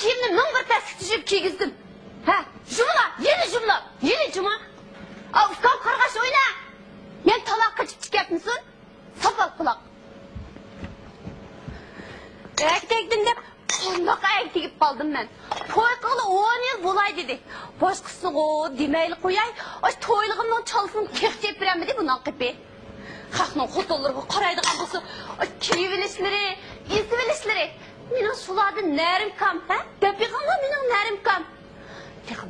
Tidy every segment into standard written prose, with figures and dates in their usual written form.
kiyimni ming bir tasga tushib kiygizdim. Ha, jumla, yeni juma. Ufkam qarg'ash o'yna. Men taloqqa chiqyapmisan? Sopal quloq. Erkekdim deb qondoq ayak tegib qoldim men. To'y qilib 10 yil bo'lay dedi. Boshqasi demayli qo'yay. Osh to'ylig'imning chalsin kexchep beramidi bu naqipi. Xalqning xotinlarga qaraydigan bo'lsa, kiyinishleri, esvelishleri. Mening shulardan narim kam, ha? Dapiqamga mening narim kam.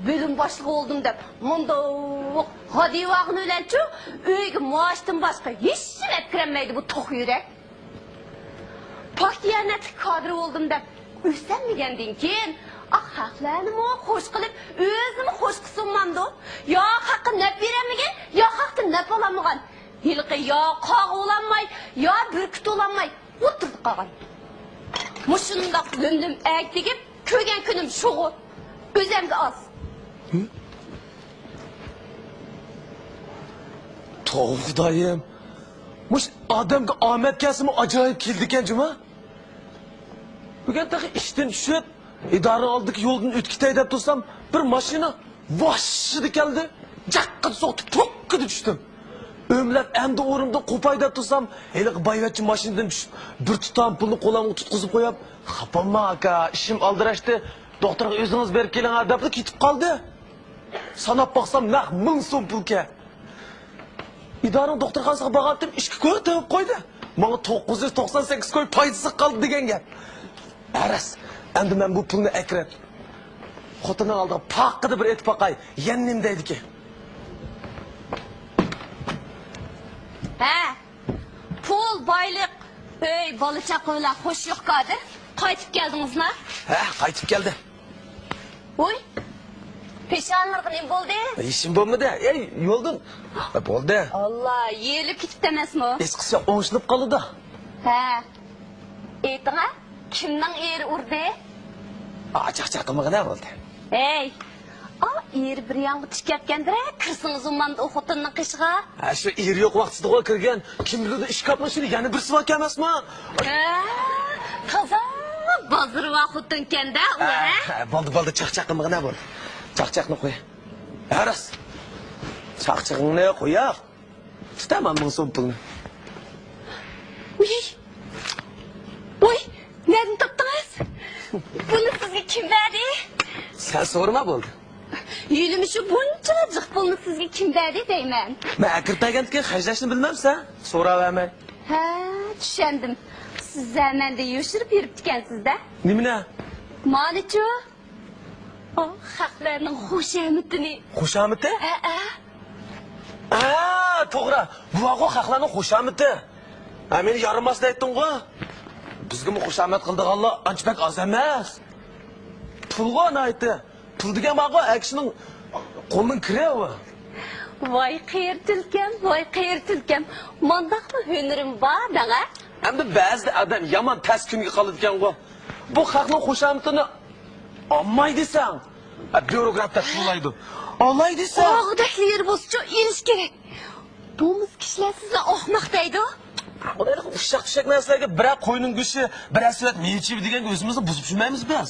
Bölüm başlığı oldum deb. Munda hadi vaqtni bilanchi uyga maoshdan boshqa hech nima kirmaydi bu to'q yurak. Paktiyanat kadr oldum deb. O'sam degandan keyin haqlarni xo'sh qilib, o'zimni xo'sh qilsam-mando. Yo haqqi nab beramagan, yo haqqi nab olamagan. Yilqi yo qoq olamay, yo burkut olamay o'tirib qolgan. Mushundaq döndim aytib, ko'rgan kunim shu'u. O'zimga az. Xudoyim. Mush odamga omad kasimi ajoyib keldi ekan juma. Bugun taqi ishdan tushib, idora oldiki yo'ldan o'tkitay deb tursam, bir mashina voshshidi keldi. Jaqqib so'tib to'qqida tushdim. O'mlab endi o'rimda qo'pay deb tursam, hali bayvatchi mashinadan tushib, bir tutam pulni qo'limga tutqizib qo'yib, "Xafanma aka, ishim oldirashdi. Doktorga o'zingiz berib keling" deb ketib qoldi. Sanab baqsam, naq 1000 so'm pulga. İdarenin doktorxonasiga borgandim, ishga ko'rib tavib qo'ydi. Menga 998 ko'y foydasi qoldi degan gap. Aras, endi men bu pulni akrab xotinning oldiga paqida bir etib boqay, yannim deydiki. Ha, pul, boylik, bola chaqalar xo'sh yo'q qodir. Qaytib keldingizmi? Ha, qaytib keldi. Voy. Peshonlarga nima bo'ldi? İşim bo'lmadi. Yo'ldan bo'ldi. Allah, yelib ketib emasmi? Eskisi o'ngishilib qoldi. Ha. Aytыңа, kimning eri urdi? Chaqchaqimiga nima bo'ldi? Ey, eri bir yangi tushib ketgandir, kirsingiz ummanda o xotinning qishiga. Ha, shu eri yo'q vaqtida kirgan. Kim biladi ishkapni shuni yana bir svak emasmi? Toza bozor vaqtin kenda u, ha? Bo'ldi, chaqchaqimiga nima bo'ldi? Chaqchaqni qo'y. Aras. Chaqchaqni qo'yaq. Tutaman 1000 so'm pulni. Voy, nereden topdingiz? Buni sizga kim berdi? Sen so'rama bo'ldi. Yilimi shu bunchalik pulni sizga kim berdi deyman. Men akirtagandan hajlashni bilmamsan? So'ravermay. Ha, tushundim. Siz zamanda yoshirib yuribdi ekansiz-da. Nimani? Malichu. Xalqlarning xushamitini. Xushamiti? To'g'ri. Bu xalqlarning xushamiti. Meni yaramasdan aytding-ku. Bizga mu xushamat qildiganlar anchbek oz emas. Pulga aytdi. Pul degan ma'qul akishining qo'lining kiravi. Voy qiyir tilkam. Mandaqmi hunarim bor, daga? Endi ba'zi odam yomon tas kunga qoladigan-ku. Bu xalqning xushamatini olmay desang, byurokratlar pullaydi. Olay desang, Og'dakli yer bo'lsa, erish kerak. Do'miz kishilar sizni ahmoq deydi. Ular ushaq narsalarga bir qo'yning go'shi, bir asvat mechiv degan o'zimizni buzib tushmaymiz biz.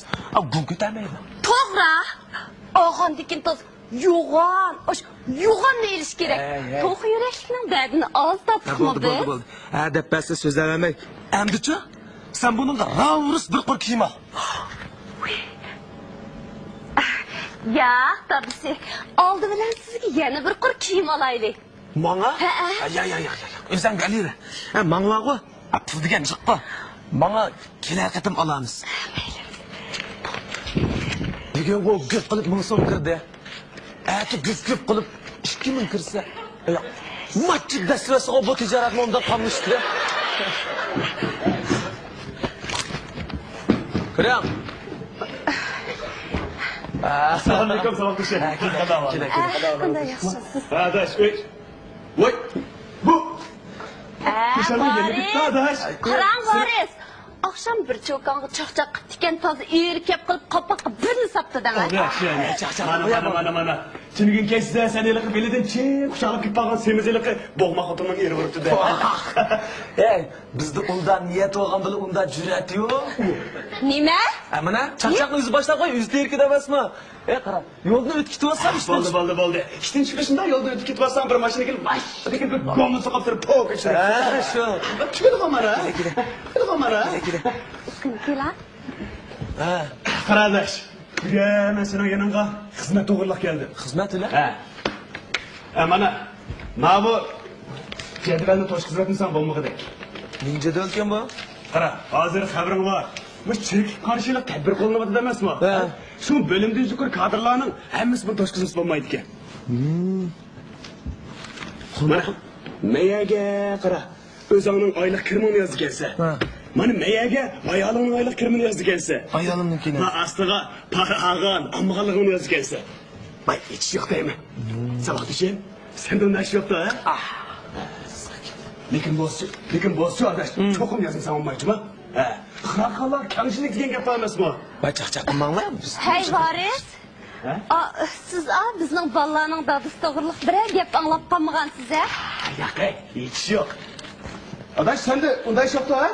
Bu ko'tarmaydi. To'g'ri. Og'andikin toz yo'g'onni erish kerak. To'q yurakning dardini oz topibmi biz? Bo'ldi. Deb basta so'zlamay. Endi-chi? Sen buningga ravurus bir qur kiyim ol. Ya, tabisi. Oldi bilan sizga yana bir qur kiyim olaylik. Manga? Ya. O'zing galira. Mangva-ku. Pul degan chiqqa. Manga kelar qatim olamiz. Bugun bu g'ip qilib 1000 so'm kirdi. Ati g'ip qilib 2000 kirsa, masjid dasturasiga bu tijoratni undan qolmishdi. Kiram. Assalomu alaykum, salom tushin. Qanday yaxshisiz? Adash, voy. Bu. Boris. Qarang Boris. akşam bir çokanğı çakçak diken tazı erkep kılıp kapakka birini saptı dana. Mana. Tünügün kesсе сәнелікі беледен чек құшалып кеп қалған семізелікі болма құтының ері бұрыпты да. Ey, bizde ondan niyet olgan bile ondan cüret yok. Nime? Mana çakçakın yüzü başına koy, yüzde erki demez mi? Qara, yoldan ötüp gitip olsam işte. Болды. İşten çıkışında yolda ötüp кетіп алсаң, бір машина келіп, ваш деген бір гомны соқып тұрып, пок ішіне. Şu. Келді ғой мана. Kila? Қарадаш, бүгін мен сенің яныңға қызмет тоғырлық келді. Hizmet öyle. Mana, bu jadvalni to'shqizib o'tmasam bo'lmag'idek. Nince de ölken bu? Qara, hozir xabaring bor. Bu chek qarshilik tadbir qilinadi emasmi? Shu bo'limda yuqori kadrlarning hammasi buni to'shqizib bo'lmaydi ekan. Mana, meyaga qara. O'zingning oylik kirimini yozib kelsa. Mana meyaga ayolingning oylik kirimini yozib kelsa. Ayolımninkini. Va astiga para olgan, ammoqligini yozib kelsa. Bay hiç yok değil mi? Sabah düşün, senden de hiç yoktu ha? Lekin bozcu arkadaş, çokum yazın savunmayıcı mı? Xıraqalar, kamçilik degan gap emas mı? Bay çakçak manglar biz. Hey varis. Siz bizning bolalarning dadisi to'g'riliq biror gap anglab qolmagansiz a? Yo'q, hiç yok. Arkadaş sende unda hiç yoktu ha?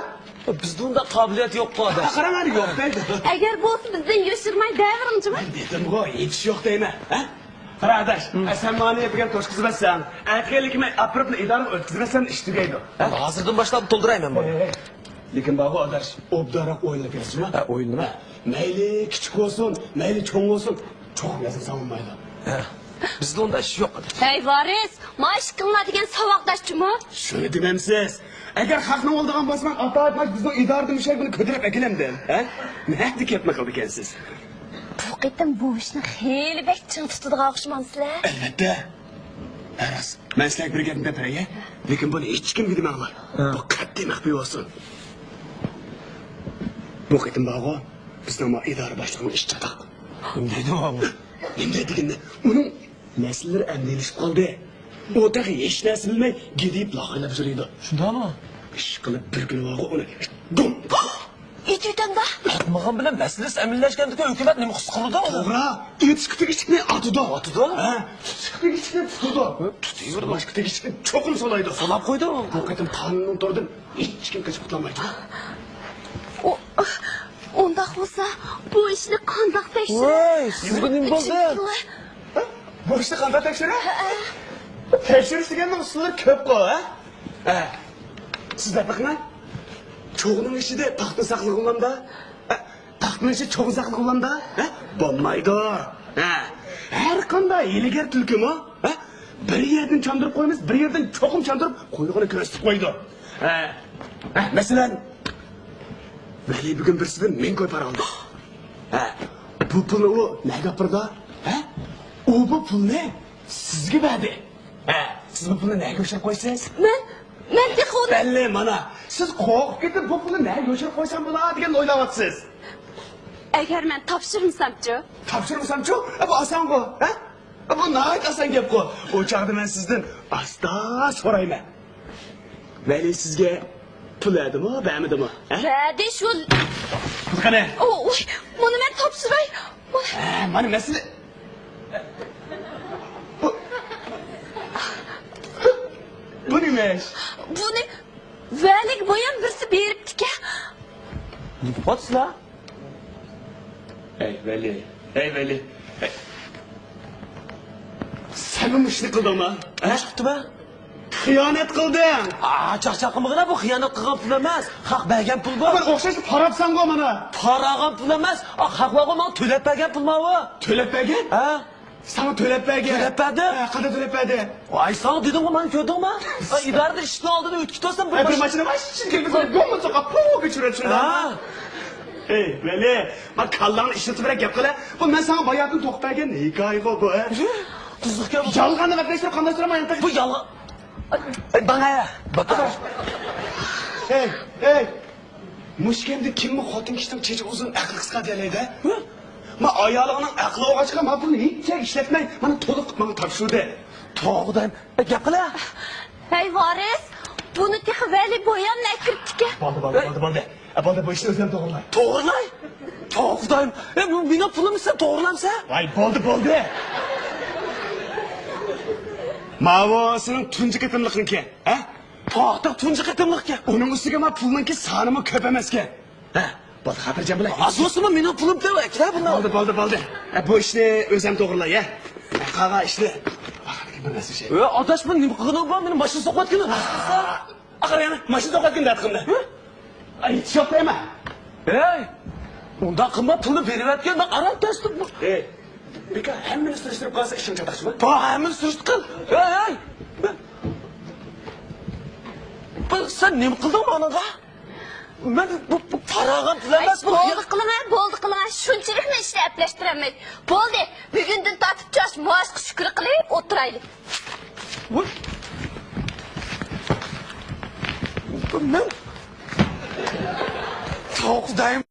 Bizde onda kabiliyet yok bu adam. Qaranglar yo'q deydi. Agar bo'lsa bizdan yoshirmay daviringchimi? Dedim go, hiç yok deymi? Qara arkadaş, sen mani yapgan to'shqizib atsan, aytganligimni apropni idora o'tkazib atsan ish tugaydi. Hazırdan başlayıp doldurayım ben bunu. Lekin bu arkadaş obdaroq o'ylab kelasizmi? O'yin nima? Mayli kichik bo'lsin, mayli cho'ng bo'lsin, cho'q yazib savunmaydi. Bizde onda iş yok. Hey varis, maaş qiladigan saboqdashchimi? Shuni demamsiz. Agar haqni oldigan bo'lsam, ata-atmak bizning idorada mushak buni ko'dirib akilamdi. Nima ketma qildi ekansiz? Bu qitim bu ishni xeyli bek chin tutadigan o'xshamaysizlar. Albatta. Aras, men sizlarga bir gapni gapiray, lekin buni hech kimga demanglar. Bu qat'iy maxfiy bo'lsin. Bu qitim bog'o bizning idora boshlig'ining ish chatoq. Kim dedi o bu? Nima deganda, uning naslari amnilishib qoldi. O dahi hech narsa bilmay, gidib laqaylab yuradi. Şunda mı? Ish qilib bir kun vaqo uni dum. Etüydanda. Atmağın bile meselesi eminleşkendik ya hükümet ne muhs kıldı o? To'g'ri, etkisi kichikni atida. Atida? Ha, kichikni tutdi. Tutuyor. Boshqa kichikni cho'qim solaydi. Solap koydu o. Bu qatim qonunni turdim. Hech kim qochib qutulmaydi. Undaq bo'lsa, bu ishni qandoq tekshirish? Voy, sizga nima bo'ldi? Bu ishni qanday tekshirish? Tekshirish deganning usullari ko'p-ku, ha? Sizlar biqmang. Cho'g'ning ichida taxtni saqlab qo'yamda. Taxtning ichida cho'g'ni saqlab qo'yamda, bo'lmaydi. Har qanday hiligar tulkimi? Bir yerdan chandirib qo'yamiz, bir yerdan cho'qim chandirib, quyruqini ko'rsatib qo'ydi. Masalan, Veli bugün birisidan men ko'y para oldi. Bu pulni u nega gapirdi? U bu pulni sizga berdi. Siz bu pulni nega o'shirib qo'ysiz? Men texon. Belli mana. Siz qo'rqib ketib bu pulni nega o'shirib qo'ysam bo'ladi degan o'ylayapsiz. Agar men topshirmasam-chi? Topshirmasam-chi? Bu oson-ku, Bu nahayat oson gap-ku. O chaqda men sizdan asta so'rayman. Veli sizga pul edimi, bermidimi? Berdi shu. Pul qani? Oy, buni men topshiray. Mana masala. Bu neymiş? Buni Valik boyan birisi beribdi-ki. What'sla? Ey Veli. Sen bu işini kıldın mı? Ne çıktı be? Hıyanet kıldın. Çakçakımı gına bu hıyanet kılgan pul emez. Hak bergen pul bu. Ama okşaşı parapsan koy bana. Paragan pul emez. Hak var o bana tölep bergen pul mu bu? Tölep bergen? Sana tölep bergen. Tölep berdi. Kadar tölep berdi. Ay sana dedim o bana gördün mü? İdarede işini aldığını ütküt olsan bir Bir maçına baş. Şimdi bize gomla soka puu geçirir şundan. Ey Veli. Bak kallanı işleti bırak yap kala. Bu ben sana bayatın tok bergen. Ne hikaye bu? Tuzluk ya bu. Yalganı bekleştir kandan sonra yanında. Bu yalan. Bana ya. Bakın. Hey. Mushkemde kimmi xotin kishning chechi uzun aqli qisqa deyiladi. Ma ayolingning aqli o'g'achqa ma buni hech ishlatmay mana to'liq menga topshirdi. To'g'ridan gap qila. Hey varis, buni tex Vali boyan nakiribdi-ki. Bo'ldi. Bo'ldi, bu ishni o'zim to'g'rilay. To'g'rilay. To'g'ri Xudoyim. Bu meni pulim sen to'g'rilamsa? Voy, bo'ldi. Mavosining tunji qitimliqniki, ha? To'xta tunji qitimliqga. Uning ustiga men pulninki sonimi ko'p emas ekan. Ha, bo'ldi, xotirjam bo'ling. Asosimi meni pulim deb aytlar buni. Bo'ldi. Bu ishni o'zim to'g'rilay, ha? Qaga ishni. Bir narsa şey. Adaş ben nima qilganim bor? Meni mashina soqatgina. Axir yana mashina soqatganda aytqanda. Ay, yo'q deyman. Ey! Unda qimmat pulni berib aytganda qarab tasdiq bu. Ey, beka hammani surishtirib qolsa ishim chatoqchimi? Hammani surishtir qil. Ey! Sen nima qilding managa? Men bu farag'at bilamas bu. Bo'ldi qiling. Shunchalik ishni aplashtiramiz. Bo'ldi. Bugundan tatib chosh moshqa shukr qilib o'tiraylik. Men Xudoyim